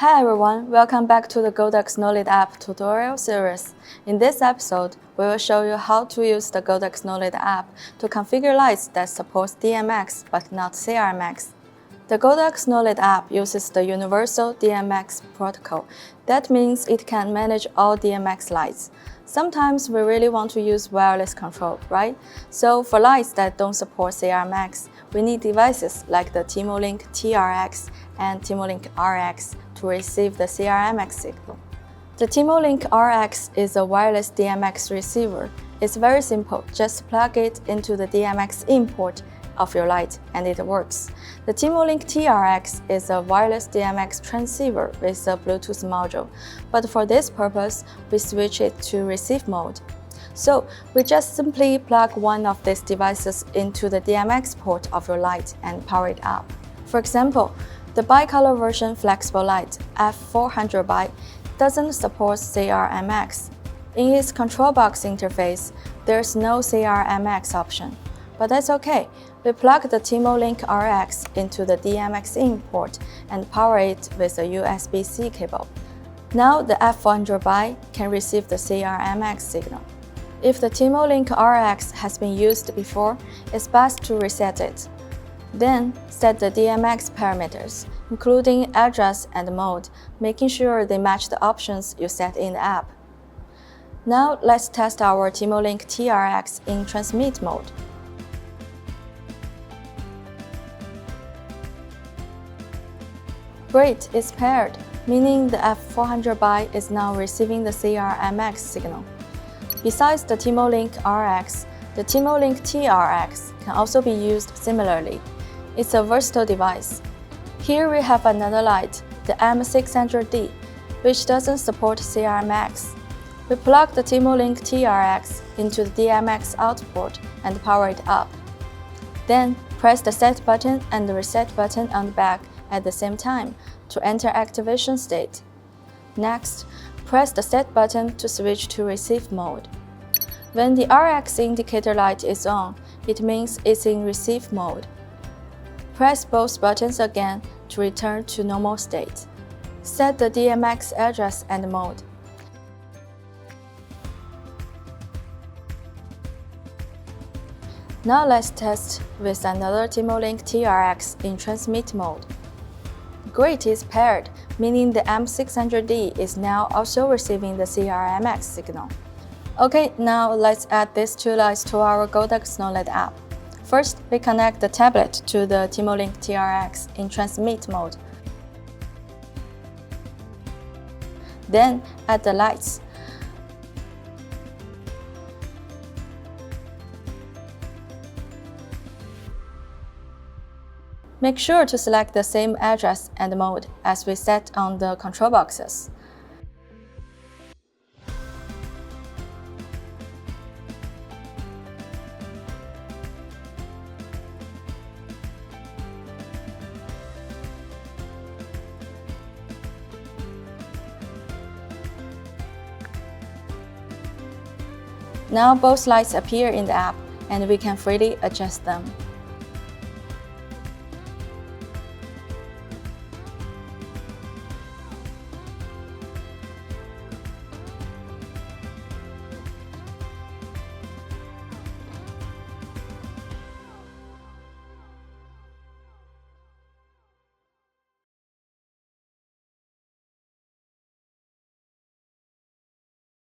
Hi everyone, welcome back to the Godox Knowled App tutorial series. In this episode, we will show you how to use the Godox Knowled App to configure lights that support DMX but not CRMX. The Godox Knowled App uses the universal DMX protocol. That means it can manage all DMX lights. Sometimes we really want to use wireless control, right? So for lights that don't support CRMX, we need devices like the TimoLink TRX and TimoLink RX to receive the CRMX signal. The TimoLink RX is a wireless DMX receiver. It's very simple, just plug it into the DMX in port of your light and it works. The TimoLink TRX is a wireless DMX transceiver with a Bluetooth module, but for this purpose, we switch it to receive mode. So we just simply plug one of these devices into the DMX port of your light and power it up. For example, the bicolor version flexible light F400 doesn't support CRMX. In its control box interface, there's no CRMX option. But that's okay. We plug the TimoLink RX into the DMX-in port and power it with a USB-C cable. Now the F400 can receive the CRMX signal. If the TimoLink RX has been used before, it's best to reset it. Then set the DMX parameters, including address and mode, making sure they match the options you set in the app. Now let's test our TimoLink TRX in transmit mode. Great, it's paired, meaning the F400 is now receiving the CRMX signal. Besides the TimoLink RX, the TimoLink TRX can also be used similarly. It's a versatile device. Here we have another light, the M600D, which doesn't support CRMX. We plug the TimoLink TRX into the DMX out port and power it up. Then press the set button and the reset button on the back at the same time to enter activation state. Next, press the set button to switch to receive mode. When the RX indicator light is on, it means it's in receive mode. Press both buttons again to return to normal state. Set the DMX address and mode. Now let's test with another TimoLink TRX in transmit mode. Great is paired, meaning the M600D is now also receiving the CRMX signal. Okay, now let's add these two lights to our Godox Knowled app. First, we connect the tablet to the TimoLink TRX in transmit mode. Then add the lights. Make sure to select the same address and mode as we set on the control boxes. Now both lights appear in the app and we can freely adjust them.